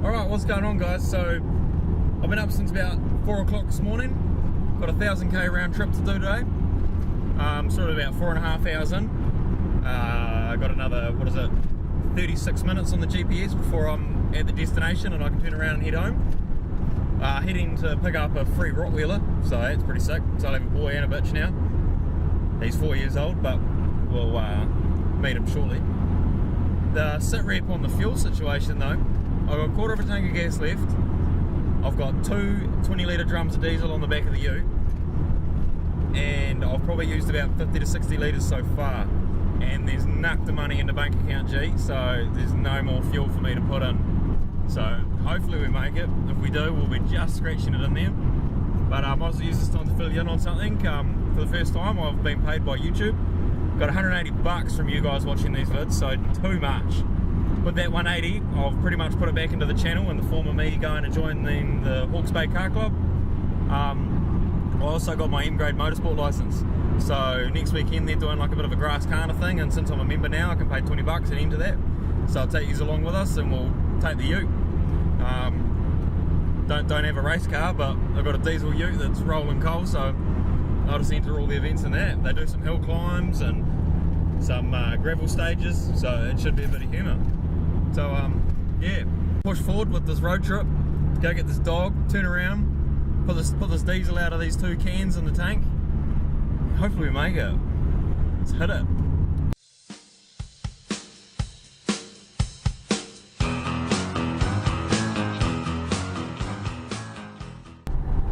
Alright, what's going on, guys? So I've been up since about 4 o'clock this morning. Got a 1,000k round trip to do today. Sort of about 4.5 hours in. I got another, 36 minutes on the GPS before I'm at the destination and I can turn around and head home. Heading to pick up a free Rottweiler, so that's pretty sick. So I have a boy and a bitch now. He's 4 years old, but we'll meet him shortly. The sit rep on the fuel situation though, I've got a quarter of a tank of gas left. I've got two 20-litre drums of diesel on the back of the ute, and I've probably used about 50 to 60 litres so far, and there's nuck the money in the bank account, G, so there's no more fuel for me to put in. So hopefully we make it. If we do, we'll be just scratching it in there. But I might as well use this time to fill you in on something. For the first time I've been paid by YouTube. Got 180 bucks from you guys watching these vids, so too much. With that 180, I've pretty much put it back into the channel in the form of me going to join the Hawke's Bay Car Club. I also got my M-grade motorsport license. So next weekend they're doing like a bit of a grass carner thing, and since I'm a member now I can pay 20 bucks and enter that. So I'll take you along with us and we'll take the ute. Don't have a race car, but I've got a diesel ute that's rolling coal, so I'll just enter all the events in that. They do some hill climbs and some gravel stages, so it should be a bit of humour. So yeah, push forward with this road trip, go get this dog, turn around, put this diesel out of these 2 cans in the tank. Hopefully we make it. Let's hit it.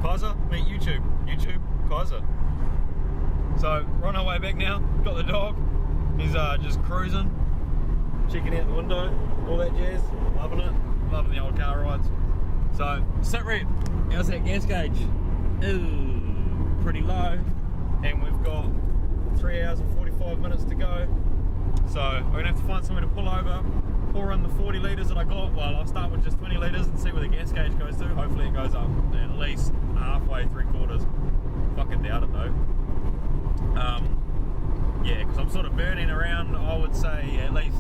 Kaiser, meet YouTube, Kaiser. So we're on our way back now, got the dog, he's just cruising, checking out the window, all that jazz, loving it, loving the old car rides. So, sit rep, how's that gas gauge? Ooh, pretty low, and we've got 3 hours and 45 minutes to go. So we're gonna have to find somewhere to pull over, pour in the 40 litres that I got. Well, I'll start with just 20 litres and see where the gas gauge goes to. Hopefully it goes up at least halfway, 3/4. Fucking doubt it though. Yeah, because I'm sort of burning around, I would say, at least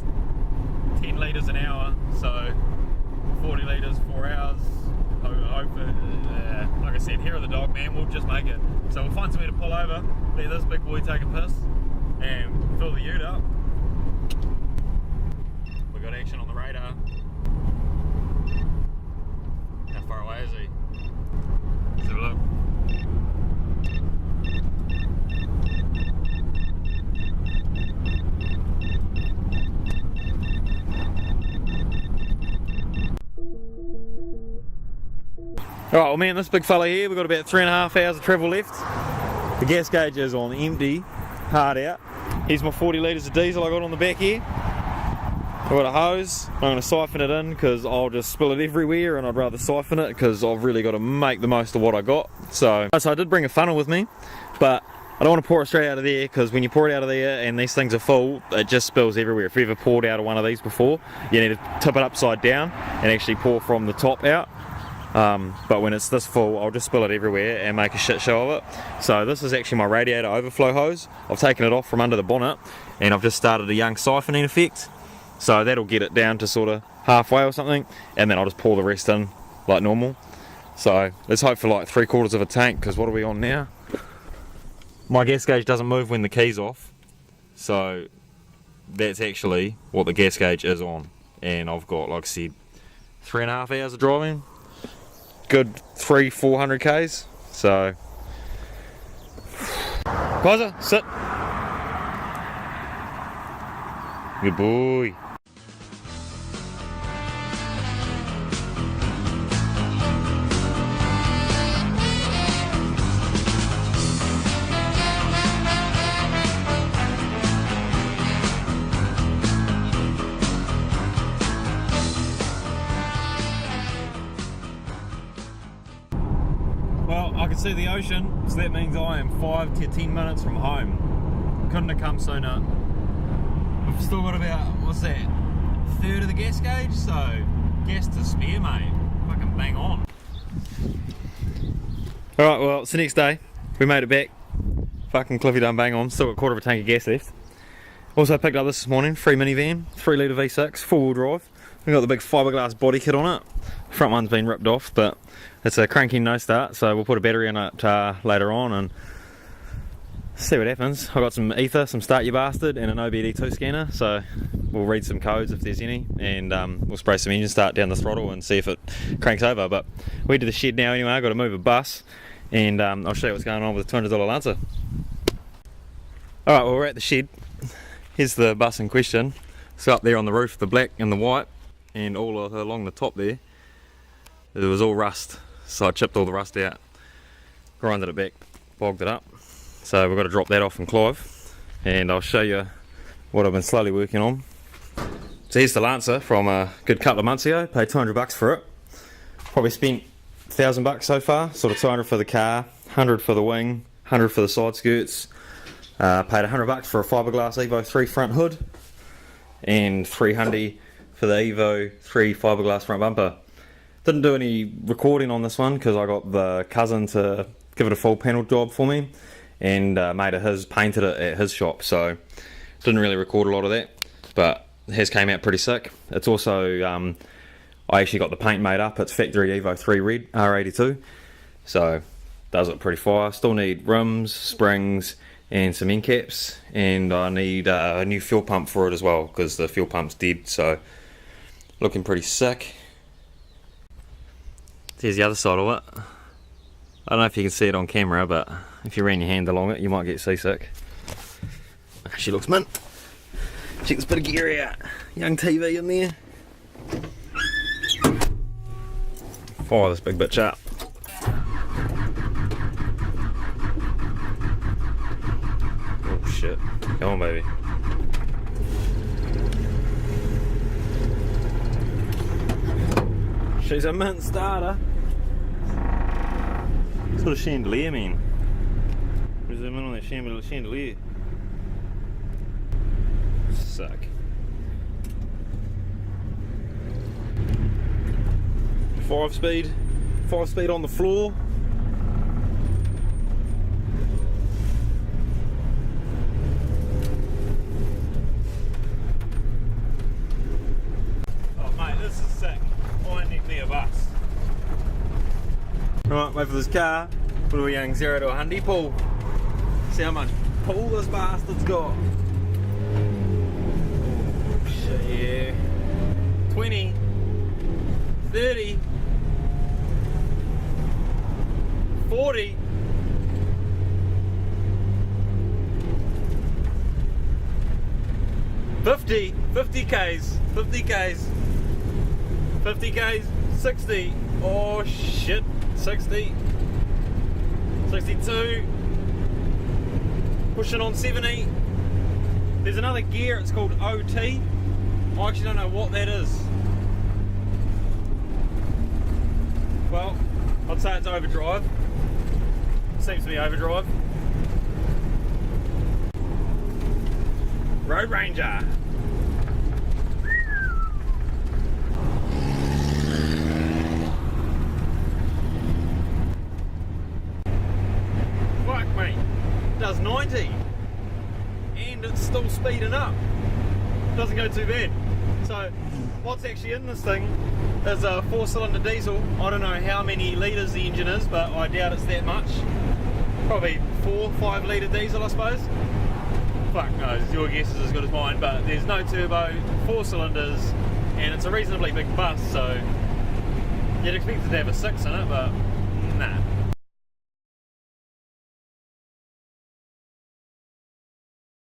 10 litres an hour. So 40 litres, 4 hours. Like I said, here are the dog, man, we'll just make it. So we'll find somewhere to pull over, let this big boy take a piss, and fill the ute up. We got action on the radar. How far away is he? Let's have a look. Alright, well man, this big fella here, we've got about 3.5 hours of travel left. The gas gauge is on empty, hard out. Here's my 40 litres of diesel I got on the back here. I've got a hose, I'm going to siphon it in because I'll just spill it everywhere, and I'd rather siphon it because I've really got to make the most of what I got. So I did bring a funnel with me, but I don't want to pour it straight out of there, because when you pour it out of there and these things are full, it just spills everywhere. If you've ever poured out of one of these before, you need to tip it upside down and actually pour from the top out. But when it's this full, I'll just spill it everywhere and make a shit show of it. So this is actually my radiator overflow hose. I've taken it off from under the bonnet and I've just started a young siphoning effect. So that'll get it down to sort of halfway or something, and then I'll just pour the rest in like normal. So let's hope for like 3/4 of a tank, because what are we on now? My gas gauge doesn't move when the key's off, so that's actually what the gas gauge is on. And I've got, like I said, 3.5 hours of driving. Good 300-400 k's. So Kaiser, sit. Good boy. Well, I can see the ocean, so that means I am 5 to 10 minutes from home. Couldn't have come sooner. We've still got about, what's that, a third of the gas gauge, so gas to spare, mate. Fucking bang on. Alright, well, it's the next day. We made it back. Fucking Cliffy done bang on. Still got a quarter of a tank of gas left. Also picked up this morning, free minivan, 3 litre V6, 4-wheel drive. We've got the big fiberglass body kit on it. Front one's been ripped off, but it's a cranky no start, so we'll put a battery in it later on and see what happens. I've got some ether, some Start Your Bastard, and an OBD2 scanner, so we'll read some codes if there's any, and we'll spray some engine start down the throttle and see if it cranks over. But we're to the shed now anyway. I've got to move a bus, and I'll show you what's going on with the $200 Lancer. Alright, well, we're at the shed. Here's the bus in question. It's up there on the roof, the black and the white, and all along the top there. It was all rust, so I chipped all the rust out, grinded it back, bogged it up. So we've got to drop that off in Clive, and I'll show you what I've been slowly working on. So here's the Lancer from a good couple of months ago. Paid $200 for it. Probably spent $1,000 so far. Sort of $200 for the car, $100 for the wing, $100 for the side skirts. Paid $100 for a fiberglass Evo 3 front hood, and $300 for the Evo 3 fiberglass front bumper. Didn't do any recording on this one because I got the cousin to give it a full panel job for me, and mate of his painted it at his shop, so didn't really record a lot of that, but it has came out pretty sick. It's also, I actually got the paint made up. It's factory Evo 3 red R82, so does it pretty fire. Still need rims, springs, and some end caps, and I need a new fuel pump for it as well because the fuel pump's dead, so looking pretty sick. There's the other side of it. I don't know if you can see it on camera, but if you ran your hand along it, you might get seasick. She looks mint. Check this bit of gear out. Young TV in there. Fire this big bitch up. Oh shit. Come on, baby. She's a mint starter. What does chandelier mean? What does that mean on that chandelier? Suck. Five speed on the floor. Oh mate, this is sick. I need me a bus. Right, wait for this car. Put a young 0 to 100 pull. See how much pull this bastard's got. Oh shit, yeah. 20, 30, 40, 50, 50 Ks, 50 Ks, 50 Ks, 60, oh shit, 60, 62, pushing on 70. There's another gear, it's called OT. I actually don't know what that is. Well, I'd say it's overdrive. Seems to be overdrive. Road Ranger. Fuck mate, it does 90 and it's still speeding up. Doesn't go too bad. So what's actually in this thing is a 4-cylinder diesel. I don't know how many litres the engine is, but I doubt it's that much. Probably 4-5 litre diesel, I suppose. Fuck knows, your guess is as good as mine, but there's no turbo, 4 cylinders, and it's a reasonably big bus, so you'd expect it to have a 6 in it, but nah.